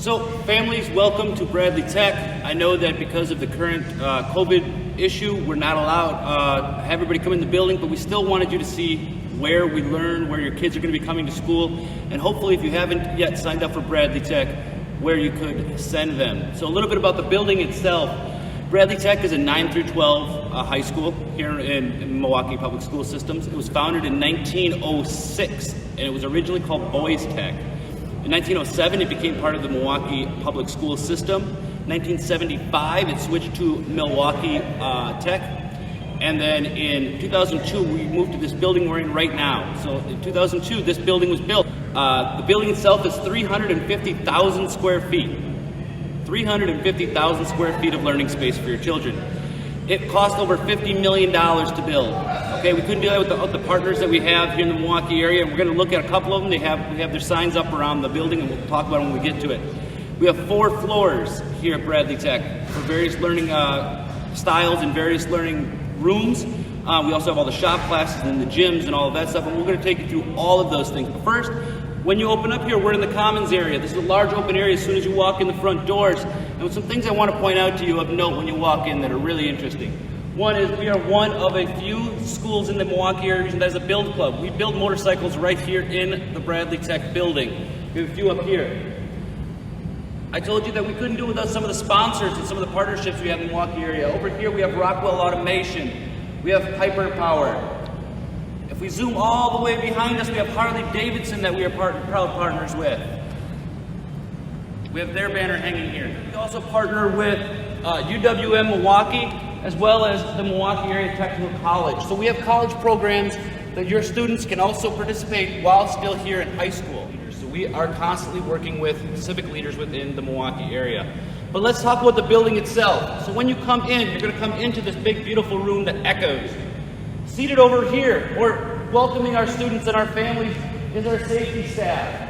So families, welcome to Bradley Tech. I know that because of the current COVID issue, we're not allowed to have everybody come in the building, but we still wanted you to see where we learn, where your kids are going to be coming to school, and hopefully if you haven't yet signed up for Bradley Tech, where you could send them. So a little bit about the building itself. Bradley Tech is a 9 through 12 high school here in Milwaukee Public School Systems. It was founded in 1906, and it was originally called Boys Tech. In 1907, it became part of the Milwaukee Public School System. 1975, it switched to Milwaukee Tech. And then in 2002, we moved to this building we're in right now. So in 2002, this building was built. The building itself is 350,000 square feet. 350,000 square feet of learning space for your children. It cost over $50 million to build. Okay, we couldn't do that with the partners that we have here in the Milwaukee area. We're going to look at a couple of them. We have their signs up around the building, and we'll talk about them when we get to it. We have 4 floors here at Bradley Tech for various learning styles and various learning rooms. We also have all the shop classes and the gyms and all of that stuff, and we're going to take you through all of those things. But first, when you open up here, we're in the commons area. This is a large open area as soon as you walk in the front doors. And with some things I want to point out to you of note when you walk in that are really interesting. One is we are one of a few schools in the Milwaukee area that has a build club. We build motorcycles right here in the Bradley Tech building. We have a few up here. I told you that we couldn't do it without some of the sponsors and some of the partnerships we have in the Milwaukee area. Over here we have Rockwell Automation. We have Piper Power. If we zoom all the way behind us, we have Harley Davidson that we are proud partners with. We have their banner hanging here. We also partner with UWM Milwaukee, as well as the Milwaukee Area Technical College. So we have college programs that your students can also participate while still here in high school. So we are constantly working with civic leaders within the Milwaukee area. But let's talk about the building itself. So when you come in, you're going to come into this big, beautiful room that echoes. Seated over here, or welcoming our students and our families, is our safety staff.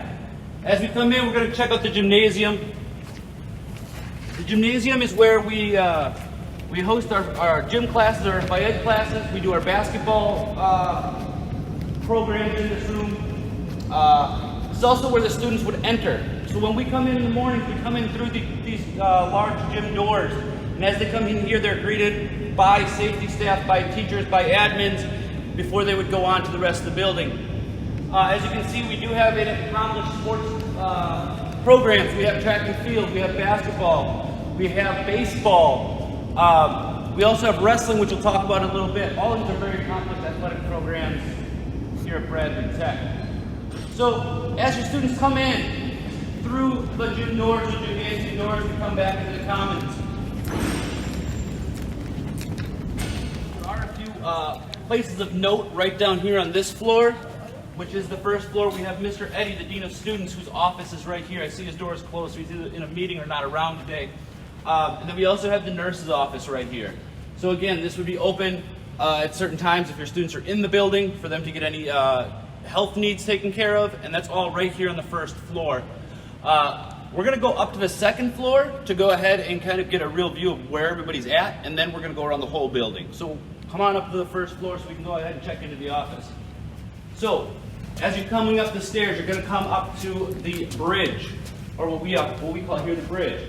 As we come in, we're going to check out the gymnasium. The gymnasium is where we host our gym classes, our phy-ed classes. We do our basketball programs in this room. It's also where the students would enter. So when we come in the morning, we come in through these large gym doors. And as they come in here, they're greeted by safety staff, by teachers, by admins, before they would go on to the rest of the building. As you can see, we do have accomplished sports programs. We have track and field, we have basketball, we have baseball. We also have wrestling, which we'll talk about in a little bit. All of these are very accomplished athletic programs here at Bradley Tech. So as your students come in through the gym doors, the gymnasium doors, we come back into the commons. There are a few places of note right down here on this floor, which is the first floor. We have Mr. Eddie, the Dean of Students, whose office is right here. I see his door is closed, so he's either in a meeting or not around today. And then we also have the nurse's office right here. So again, this would be open at certain times if your students are in the building for them to get any health needs taken care of, and that's all right here on the first floor. We're going to go up to the second floor to go ahead and kind of get a real view of where everybody's at, and then we're going to go around the whole building. So come on up to the first floor so we can go ahead and check into the office. So as you're coming up the stairs, you're going to come up to the bridge, or what we call here the bridge.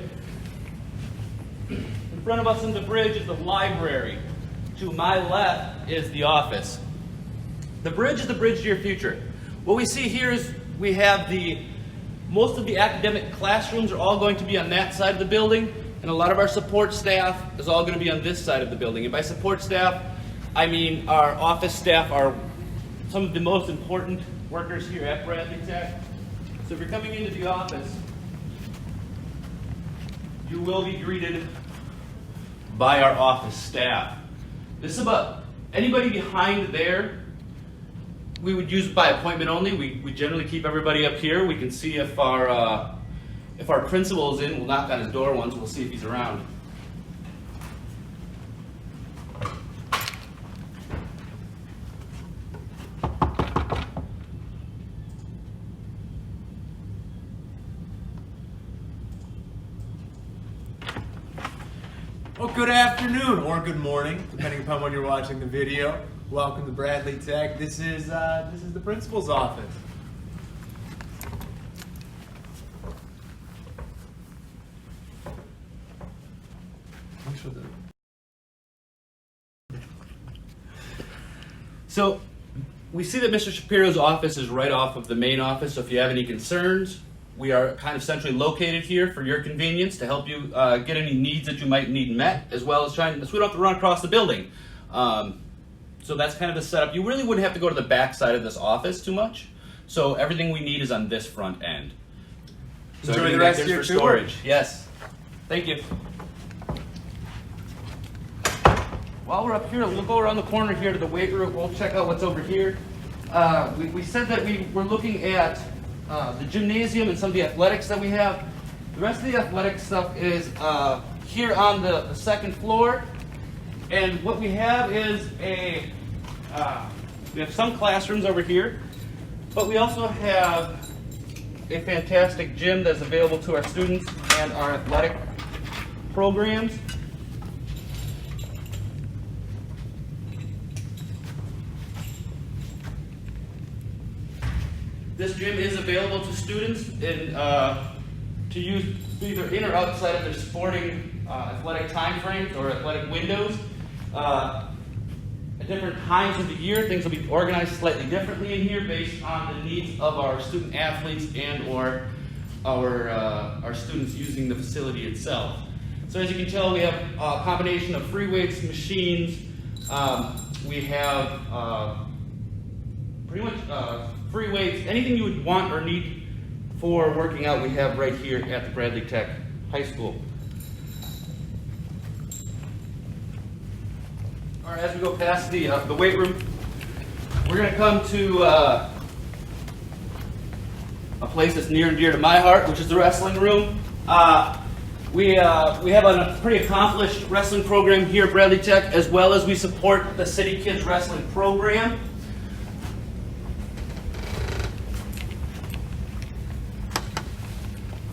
In front of us on the bridge is the library. To my left is the office. The bridge is the bridge to your future. What we see here is we have most of the academic classrooms are all going to be on that side of the building, and a lot of our support staff is all going to be on this side of the building. And by support staff, I mean our office staff are some of the most important workers here at Bradley Tech. So if you're coming into the office, you will be greeted by our office staff. This is about anybody behind there. We would use by appointment only. We generally keep everybody up here. We can see if our principal is in. We'll knock on his door once. We'll see if he's around. Well, good afternoon or good morning, depending upon when you're watching the video. Welcome to Bradley Tech. This is the principal's office. for the... So we see that Mr. Shapiro's office is right off of the main office, so if you have any concerns, we are kind of centrally located here for your convenience to help you get any needs that you might need met, as well as trying, so we don't have to run across the building. So that's kind of the setup. You really wouldn't have to go to the back side of this office too much, so everything we need is on this front end. So Enjoy the everything rest back of there's your for tour. storage. Yes. Thank you. While we're up here, we'll go around the corner here to the weight room. We'll check out what's over here. We said that we were looking at the gymnasium and some of the athletics that we have. The rest of the athletic stuff is here on the second floor. And what we have is we have some classrooms over here, but we also have a fantastic gym that's available to our students and our athletic programs. This gym is available to students to use either in or outside of their sporting athletic time frames or athletic windows. At different times of the year, things will be organized slightly differently in here based on the needs of our student athletes and or our students using the facility itself. So as you can tell, we have a combination of free weights, machines. We have pretty much free weights, anything you would want or need for working out, we have right here at the Bradley Tech High School. All right, as we go past the weight room, we're going to come to a place that's near and dear to my heart, which is the wrestling room. We have a pretty accomplished wrestling program here at Bradley Tech, as well as we support the City Kids Wrestling Program.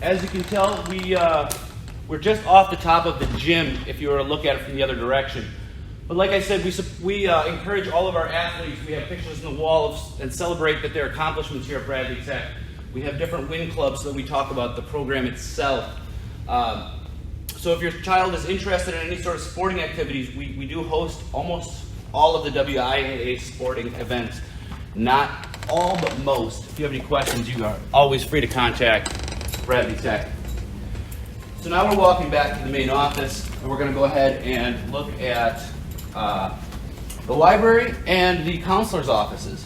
As you can tell, we're just off the top of the gym if you were to look at it from the other direction. But like I said, we encourage all of our athletes. We have pictures on the wall and celebrate that their accomplishments here at Bradley Tech. We have different win clubs that we talk about the program itself. So if your child is interested in any sort of sporting activities, we do host almost all of the WIAA sporting events. Not all, but most. If you have any questions, you are always free to contact Bradley Tech. So now we're walking back to the main office, and we're going to go ahead and look at the library and the counselor's offices.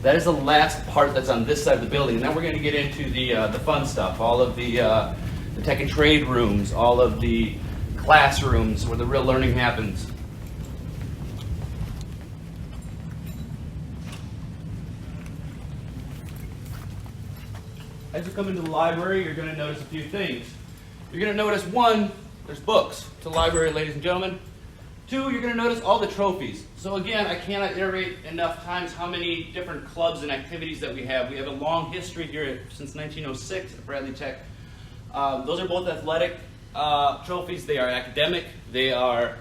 That is the last part that's on this side of the building, and then we're going to get into the fun stuff, all of the tech and trade rooms, all of the classrooms where the real learning happens. As you come into the library, you're going to notice a few things. You're going to notice, one, there's books. It's a library, ladies and gentlemen. Two, you're going to notice all the trophies. So again, I cannot iterate enough times how many different clubs and activities that we have. We have a long history here since 1906 at Bradley Tech. Those are both athletic trophies. They are academic. They are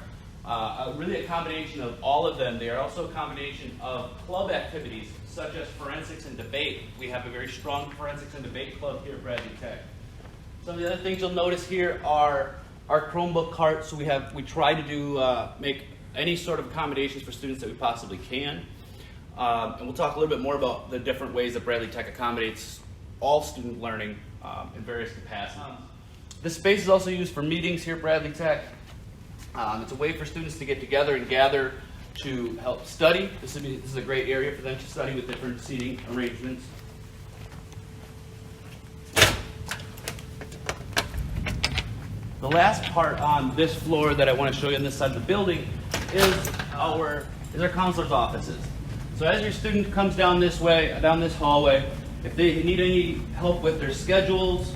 really a combination of all of them. They are also a combination of club activities, such as forensics and debate. We have a very strong forensics and debate club here at Bradley Tech. Some of the other things you'll notice here are our Chromebook carts. So we try to do make any sort of accommodations for students that we possibly can. And we'll talk a little bit more about the different ways that Bradley Tech accommodates all student learning in various capacities. This space is also used for meetings here at Bradley Tech. It's a way for students to get together and gather to help study. This is a great area for them to study with different seating arrangements. The last part on this floor that I want to show you on this side of the building is our counselor's offices. So as your student comes down this way, down this hallway, if they need any help with their schedules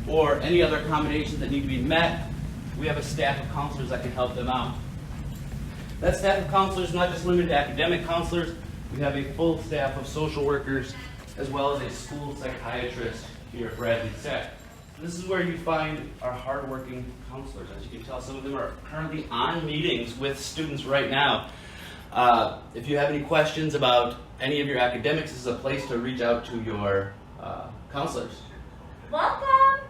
or any other accommodations that need to be met, we have a staff of counselors that can help them out. That staff of counselors is not just limited to academic counselors. We have a full staff of social workers as well as a school psychiatrist here at Bradley Tech. This is where you find our hardworking counselors. As you can tell, some of them are currently on meetings with students right now. If you have any questions about any of your academics, this is a place to reach out to your counselors. Welcome!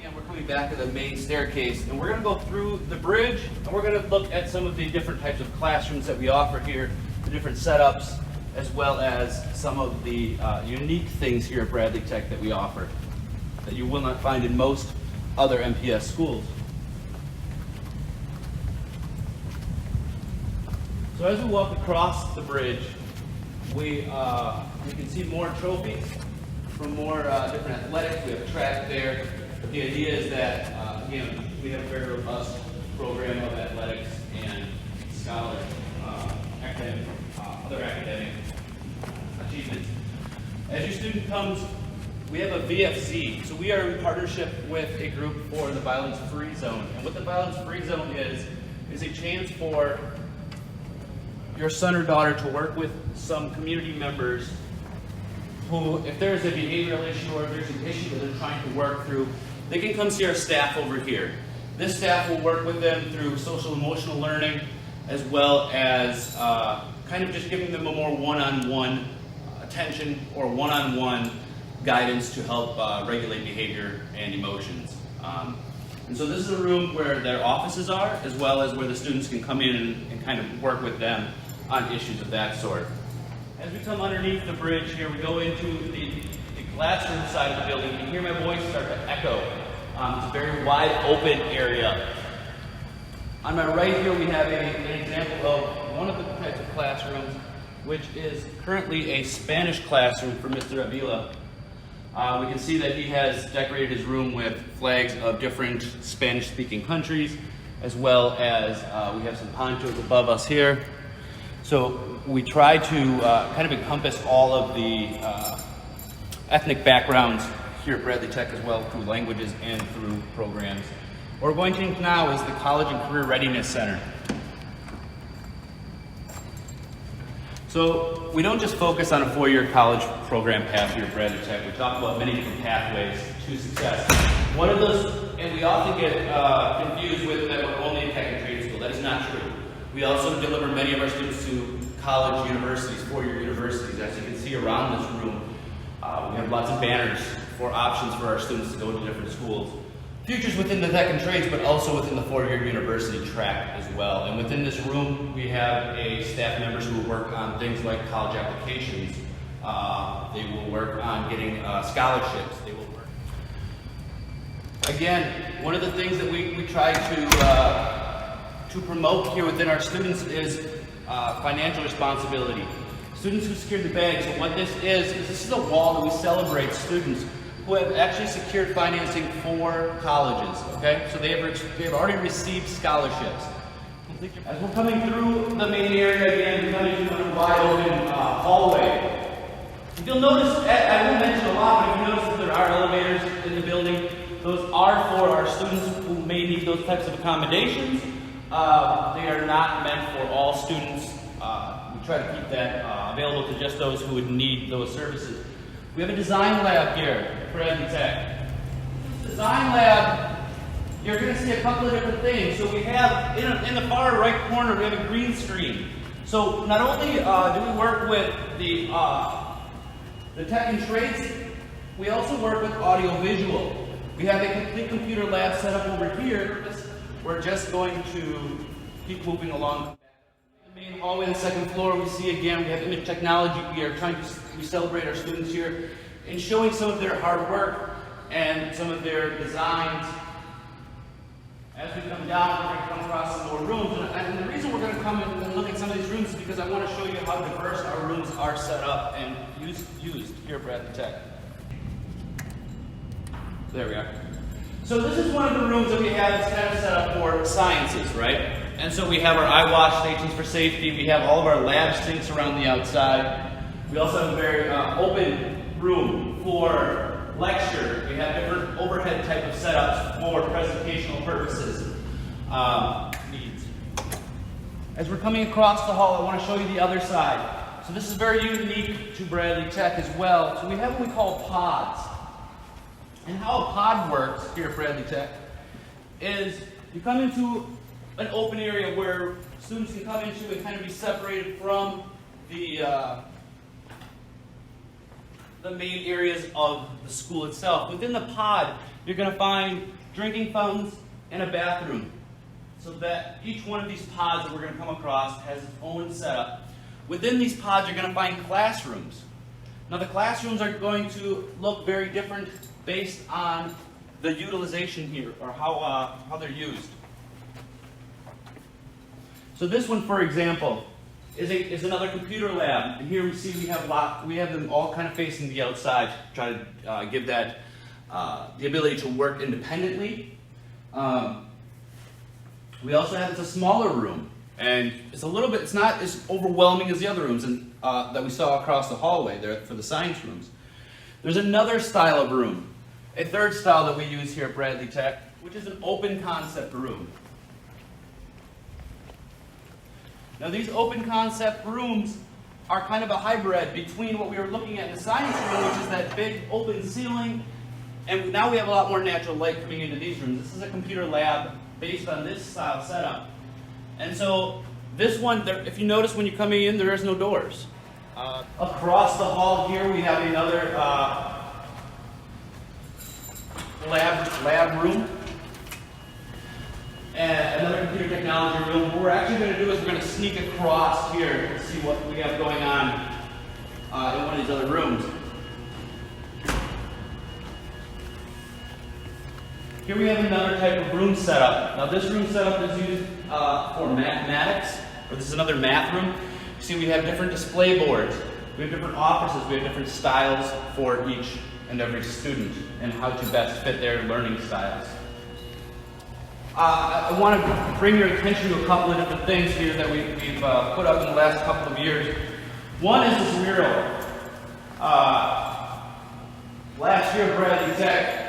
And we're coming back of the main staircase, and we're going to go through the bridge, and we're going to look at some of the different types of classrooms that we offer here, the different setups, as well as some of the unique things here at Bradley Tech that we offer that you will not find in most other MPS schools. So as we walk across the bridge, we can see more trophies from more different athletics. We have track there. But the idea is that again, we have a very robust program of athletics and scholar, other academic achievements. As your student comes, we have a VFZ. So we are in partnership with a group for the violence-free zone. And what the violence-free zone is a chance for your son or daughter to work with some community members who, if there's a behavioral issue or if there's an issue that they're trying to work through, they can come see our staff over here. This staff will work with them through social emotional learning, as well as kind of just giving them a more one-on-one attention or one-on-one guidance to help regulate behavior and emotions. And so this is a room where their offices are, as well as where the students can come in and kind of work with them on issues of that sort. As we come underneath the bridge here, we go into the classroom side of the building. You can hear my voice start to echo. It's a very wide open area. On my right here, we have an example of one of the types of classrooms, which is currently a Spanish classroom for Mr. Avila. We can see that he has decorated his room with flags of different Spanish-speaking countries, as well as we have some ponchos above us here. So we try to kind of encompass all of the ethnic backgrounds here at Bradley Tech as well, through languages and through programs. What we're going to now is the College and Career Readiness Center. So we don't just focus on a four-year college program path here at Bradley Tech. We talk about many different pathways to success. One of those, and we often get confused with that we're only a tech and trade school. That is not true. We also deliver many of our students to college universities, four-year universities. As you can see around this room, we have lots of banners for options for our students to go to different schools. Futures within the tech and trades, but also within the four-year university track as well. And within this room, we have staff members who work on things like college applications. They will work on getting scholarships. They will work. Again, one of the things that we try to promote here within our students is financial responsibility. Students who secure the bag. So what this is a wall that we celebrate students who have actually secured financing for colleges, okay? So they have already received scholarships. As we're coming through the main area again, we're coming through a wide open hallway. If you'll notice, I won't mention a lot, but if you notice that there are elevators in the building, those are for our students who may need those types of accommodations. They are not meant for all students. We try to keep that available to just those who would need those services. We have a design lab here at Bradley Tech. Design lab, you're going to see a couple of different things. So we have, in the far right corner, we have a green screen. So not only do we work with the tech and trades, we also work with audio-visual. We have a complete computer lab set up over here. We're just going to keep moving along. The main hallway on the second floor, we see again, we have image technology. We celebrate our students here in showing some of their hard work and some of their designs. As we come down, we're going to come across some more rooms. And the reason we're going to come and look at some of these rooms is because I want to show you how diverse our rooms are set up and used here at Bradley Tech. There we are. So this is one of the rooms that we have that's kind of set up for sciences, right? And so we have our eye wash stations for safety. We have all of our lab sinks around the outside. We also have a very open room for lecture. We have different overhead type of setups for presentational purposes. Needs. As we're coming across the hall, I want to show you the other side. So this is very unique to Bradley Tech as well. So we have what we call pods. And how a pod works here at Bradley Tech is you come into an open area where students can come into and kind of be separated from the the main areas of the school itself. Within the pod, you're going to find drinking fountains and a bathroom. So that each one of these pods that we're going to come across has its own setup. Within these pods, you're going to find classrooms. Now the classrooms are going to look very different based on the utilization here, or how they're used. So this one, for example, is another computer lab, and here we see we have them all kind of facing the outside to try to give that the ability to work independently. We also have it's a smaller room, and it's not as overwhelming as the other rooms that we saw across the hallway there for the science rooms. There's another style of room, a third style that we use here at Bradley Tech, which is an open concept room. Now these open concept rooms are kind of a hybrid between what we were looking at in the science room, which is that big open ceiling, and now we have a lot more natural light coming into these rooms. This is a computer lab based on this style setup. And so this one, if you notice when you're coming in, there is no doors. Across the hall here we have another lab room. And another computer technology room. What we're actually going to do is we're going to sneak across here and see what we have going on in one of these other rooms. Here we have another type of room setup. Now this room setup is used for mathematics, or this is another math room. You see we have different display boards. We have different offices. We have different styles for each and every student and how to best fit their learning styles. I want to bring your attention to a couple of different things here that we've put up in the last couple of years. One is this mural. Last year, Bradley Tech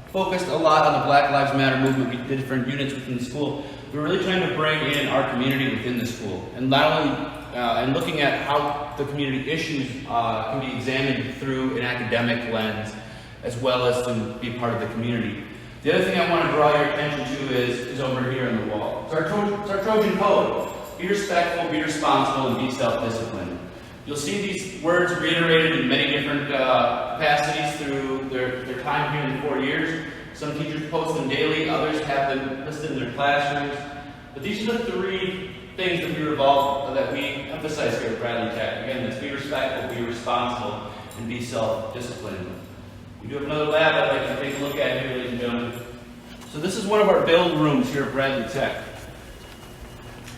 focused a lot on the Black Lives Matter movement. We did different units within the school. We were really trying to bring in our community within the school, and not only and looking at how the community issues can be examined through an academic lens, as well as to be part of the community. The other thing I want to draw your attention to is over here on the wall. It's our Trojan code. Be respectful, be responsible, and be self-disciplined. You'll see these words reiterated in many different capacities through their time here in the 4 years. Some teachers post them daily, others have them listed in their classrooms. But these are the three things that we emphasize here at Bradley Tech. Again, that's be respectful, be responsible, and be self-disciplined. We do have another lab I'd like to take a look at here, ladies and gentlemen. So this is one of our build rooms here at Bradley Tech.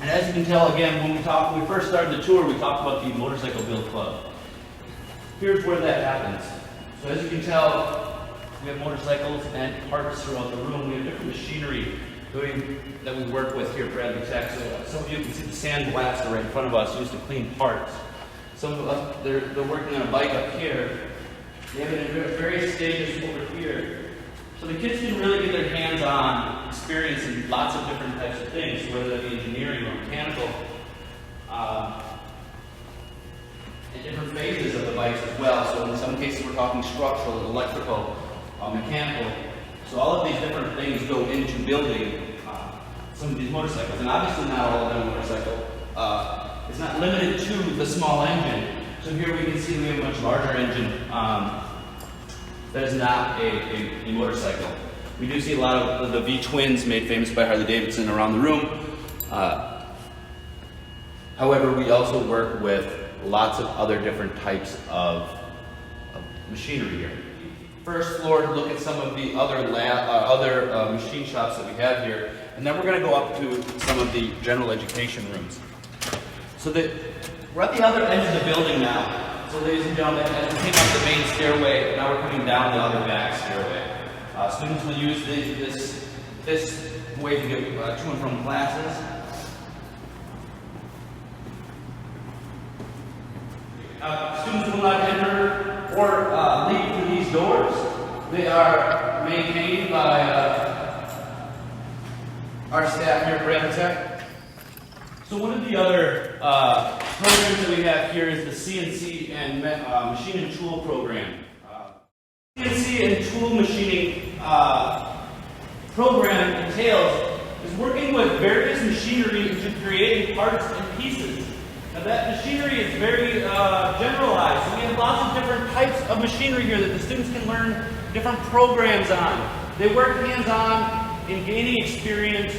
And as you can tell, again, when we first started the tour, we talked about the Motorcycle Build Club. Here's where that happens. So as you can tell, we have motorcycles and parts throughout the room. We have different machinery that we work with here at Bradley Tech. So some of you can see the sand blaster right in front of us used to clean parts. Some of us, they're working on a bike up here. They have it in various stages over here. So the kids can really get their hands on experiencing lots of different types of things, whether that be engineering or mechanical, and different phases of the bikes as well. So in some cases we're talking structural, electrical, mechanical. So all of these different things go into building some of these motorcycles. And obviously not all of them motorcycle. It's not limited to the small engine. So here we can see we have a much larger engine that is not a motorcycle. We do see a lot of the V-twins made famous by Harley-Davidson around the room. However, we also work with lots of other different types of machinery here. First floor to look at some of the other machine shops that we have here, and then we're going to go up to some of the general education rooms. So we're at the other end of the building now. So ladies and gentlemen, as we came up the main stairway, now we're coming down the other back stairway. Students will use this way to get to and from classes. Students will not enter or leave through these doors. They are maintained by our staff here at Bradley Tech. So one of the other programs that we have here is the CNC and machine and tool program. CNC and tool machining program entails is working with various machinery to create parts and pieces Now that machinery is very generalized. So we have lots of different types of machinery here that the students can learn different programs on. They work hands-on in gaining experience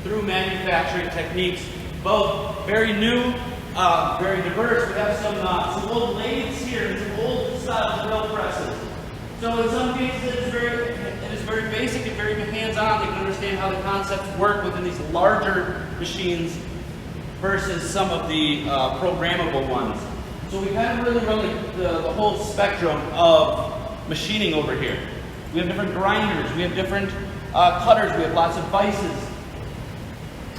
through manufacturing techniques, both very new, very diverse. We have some old lathes here and some old style drill presses. So in some cases it is very basic and very hands-on. They can understand how the concepts work within these larger machines versus some of the programmable ones. So we kind of really run the whole spectrum of machining over here. We have different grinders, we have different cutters, we have lots of vices.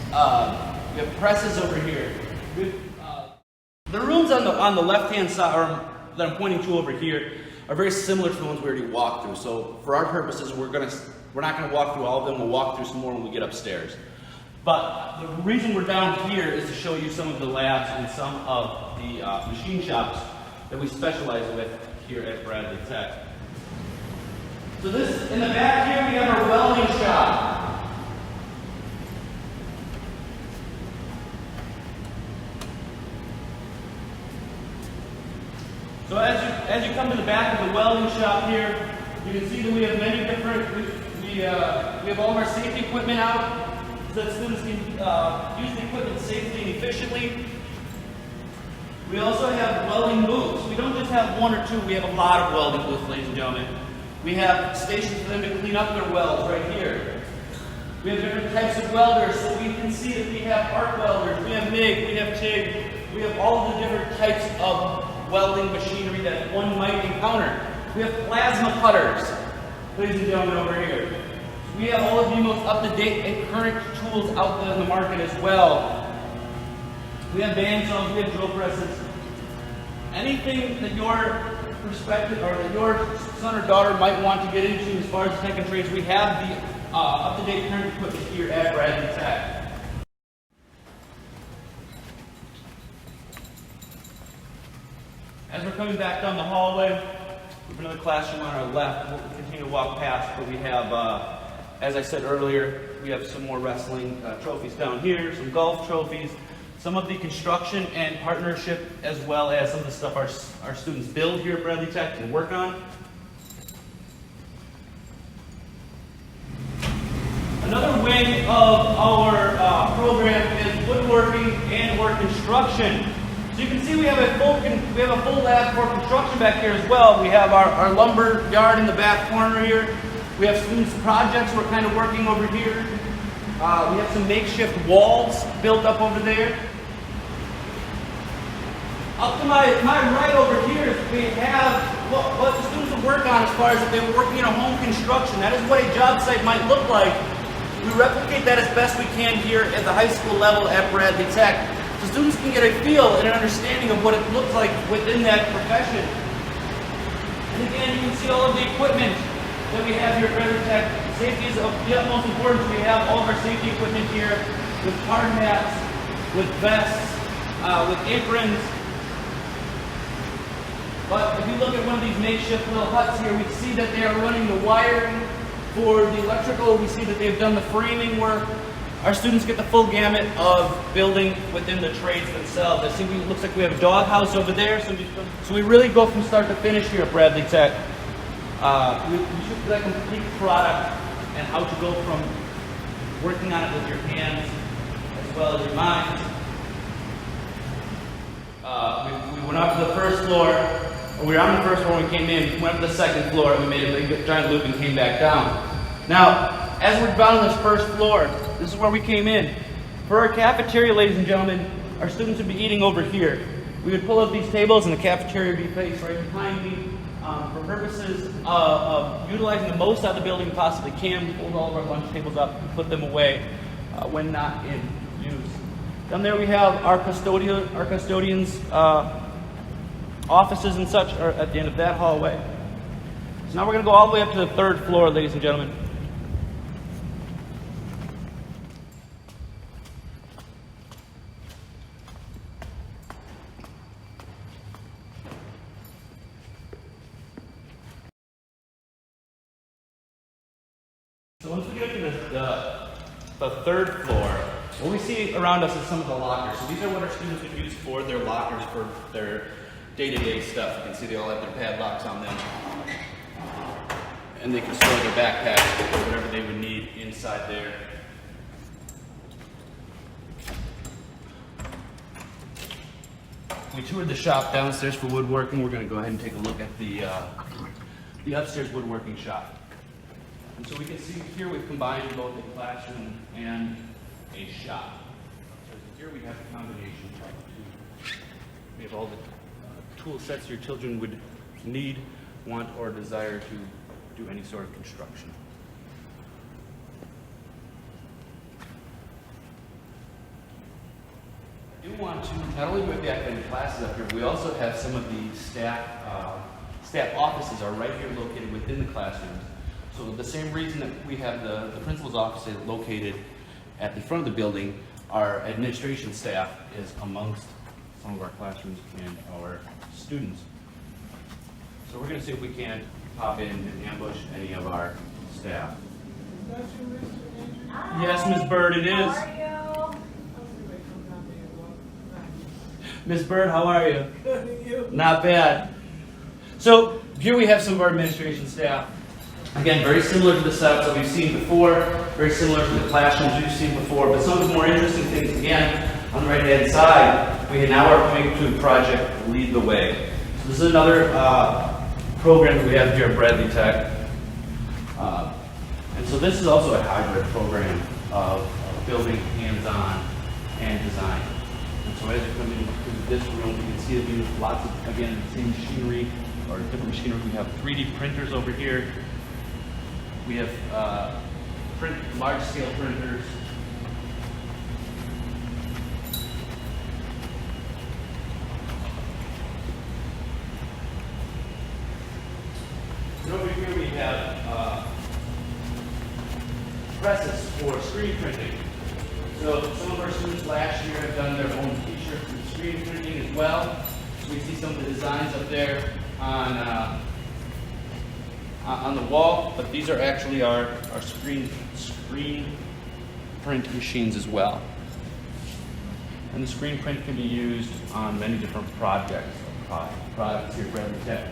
We have presses over here. The rooms on the left-hand side, or that I'm pointing to over here, are very similar to the ones we already walked through. So for our purposes, we're not going to walk through all of them. We'll walk through some more when we get upstairs. But the reason we're down here is to show you some of the labs and some of the machine shops that we specialize with here at Bradley Tech. So this, in the back here, we have our welding shop. So as you come to the back of the welding shop here, you can see that we have many different, we have all of our safety equipment out so that students can use the equipment safely and efficiently. We also have welding booths. We don't just have one or two, we have a lot of welding booths, ladies and gentlemen. We have stations for them to clean up their welds right here. We have different types of welders, so we can see that we have arc welders, we have MIG, we have TIG, we have all of the different types of welding machinery that one might encounter. We have plasma cutters, ladies and gentlemen, over here. We have all of the most up-to-date and current tools out there in the market as well. We have bandsaws, we have drill presses. Anything that your perspective or that your son or daughter might want to get into as far as tech and trades, we have the up-to-date current equipment here at Bradley Tech. As we're coming back down the hallway, we have another classroom on our left. We'll continue to walk past, but we have, as I said earlier, we have some more wrestling trophies down here, some golf trophies, some of the construction and partnership, as well as some of the stuff our students build here at Bradley Tech and work on. Another wing of our program is woodworking and or construction. So you can see we have a full lab for construction back here as well. We have our lumber yard in the back corner here. We have students' projects we're kind of working over here. We have some makeshift walls built up over there. Up to my right over here, we have what the students will work on as far as if they were working in a home construction. That is what a job site might look like. We replicate that as best we can here at the high school level at Bradley Tech. So students can get a feel and an understanding of what it looks like within that profession. And again, you can see all of the equipment that we have here at Bradley Tech. Safety is of the utmost importance. We have all of our safety equipment here with hard hats, with vests, with aprons. But if you look at one of these makeshift little huts here, we see that they are running the wiring for the electrical. We see that they've done the framing work. Our students get the full gamut of building within the trades themselves. I see it looks like we have a doghouse over there, so we really go from start to finish here at Bradley Tech. We shoot that complete product and how to go from working on it with your hands as well as your minds. We went up to the first floor. We were on the first floor when we came in. We went up to the second floor and we made a big giant loop and came back down. Now, as we're down on this first floor, this is where we came in. For our cafeteria, ladies and gentlemen, our students would be eating over here. We would pull up these tables and the cafeteria would be placed right behind me. For purposes of utilizing the most out of the building we possibly can, we fold all of our lunch tables up and put them away when not in use. Down there we have our custodians' offices and such are at the end of that hallway. So now we're going to go all the way up to the third floor, ladies and gentlemen. So once we get to the third floor, what we see around us is some of the lockers. So these are what our students would use for their lockers for their day-to-day stuff. You can see they all have their padlocks on them. And they can store their backpacks or whatever they would need inside there. We toured the shop downstairs for woodworking. We're going to go ahead and take a look at the upstairs woodworking shop. And so we can see here we've combined both a classroom and a shop. So here we have a combination of two. We have all the tool sets your children would need, want, or desire to do any sort of construction. I do want to, not only do we have the academic classes up here, we also have some of the staff offices are right here located within the classrooms. So the same reason that we have the principal's office located at the front of the building, our administration staff is amongst some of our classrooms and our students. So we're going to see if we can't pop in and ambush any of our staff. Yes, Ms. Bird, it is. How are you? Ms. Bird, how are you? Good, and you? Not bad. So here we have some of our administration staff. Again, very similar to the setup that we've seen before, very similar to the classrooms we've seen before, but some of the more interesting things, again, on the right-hand side, we now are coming to Project Lead the Way. So this is another program that we have here at Bradley Tech. And so this is also a hybrid program of building hands-on and design. And so as you come into this room, you can see that we use lots of, again, the same machinery, or different machinery. We have 3D printers over here. We have large-scale printers. And over here we have presses for screen printing. So some of our students last year have done their own t-shirts and screen printing as well. So we see some of the designs up there on the wall, but these are actually our screen print machines as well. And the screen print can be used on many different projects or products here at Bradley Tech.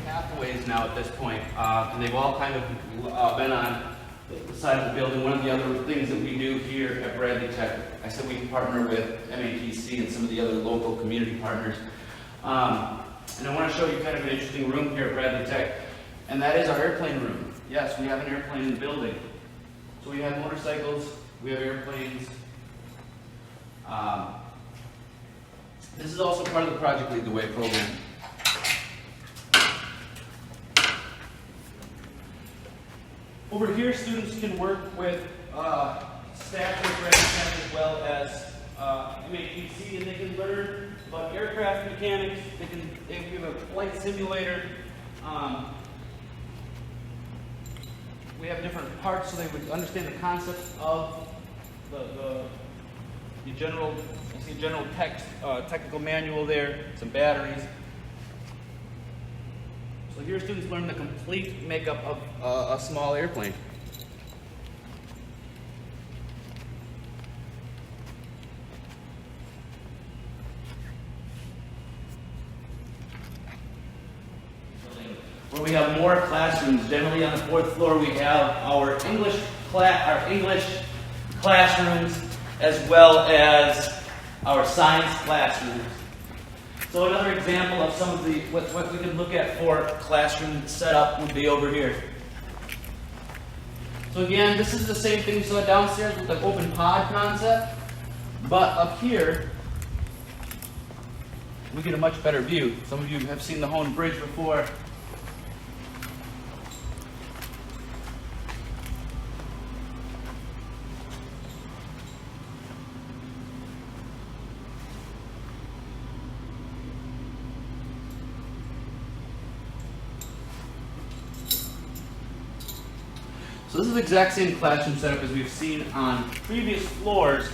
Pathways now at this point, and they've all kind of been on the side of the building. One of the other things that we do here at Bradley Tech, I said we partner with MATC and some of the other local community partners. And I want to show you kind of an interesting room here at Bradley Tech, and that is our airplane room. Yes, we have an airplane in the building. So we have motorcycles, we have airplanes. This is also part of the Project Lead the Way program. Over here, students can work with staff at Bradley Tech as well as MATC, and they can learn about aircraft mechanics. We have a flight simulator. We have different parts so they would understand the concept of the general. I see a general technical manual there, some batteries. So here students learn the complete makeup of a small airplane. Where we have more classrooms, generally on the fourth floor we have our English classrooms as well as our science classrooms. So another example of some of the what we can look at for classroom setup would be over here. So again, this is the same thing we saw downstairs with the open pod concept, but up here we get a much better view. Some of you have seen the Hone Bridge before. So this is the exact same classroom setup as we've seen on previous floors.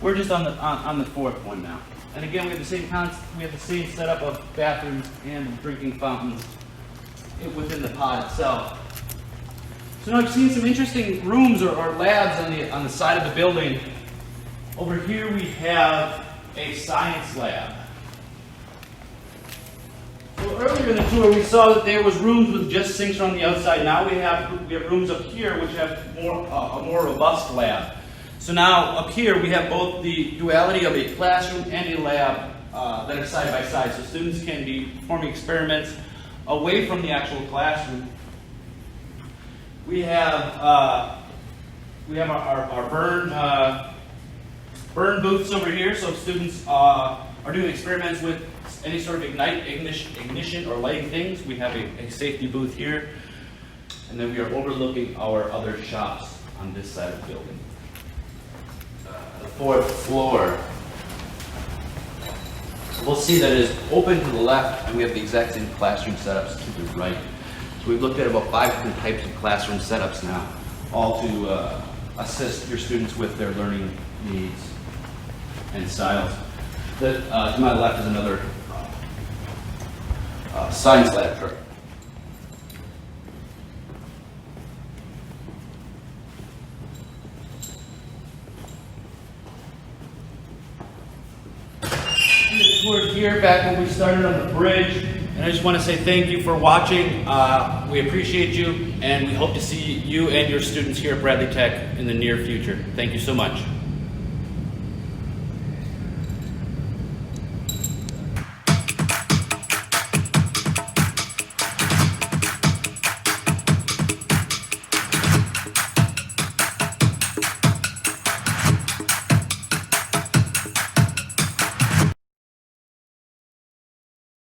We're just on the fourth one now. And again, we have the same setup of bathrooms and drinking fountains within the pod itself. So now I've seen some interesting rooms or labs on the side of the building. Over here we have a science lab. So earlier in the tour we saw that there was rooms with just sinks on the outside. Now we have rooms up here which have a more robust lab. So now up here we have both the duality of a classroom and a lab that are side by side. So students can be performing experiments away from the actual classroom. We have our burn booths over here. So students are doing experiments with any sort of ignition or lighting things. We have a safety booth here. And then we are overlooking our other shops on this side of the building. The fourth floor. We'll see that it is open to the left, and we have the exact same classroom setups to the right. So we've looked at about 5 different types of classroom setups now, all to assist your students with their learning needs and styles. To my left is another science lab chart. We're here back when we started on the bridge, and I just want to say thank you for watching. We appreciate you, and we hope to see you and your students here at Bradley Tech in the near future. Thank you so much.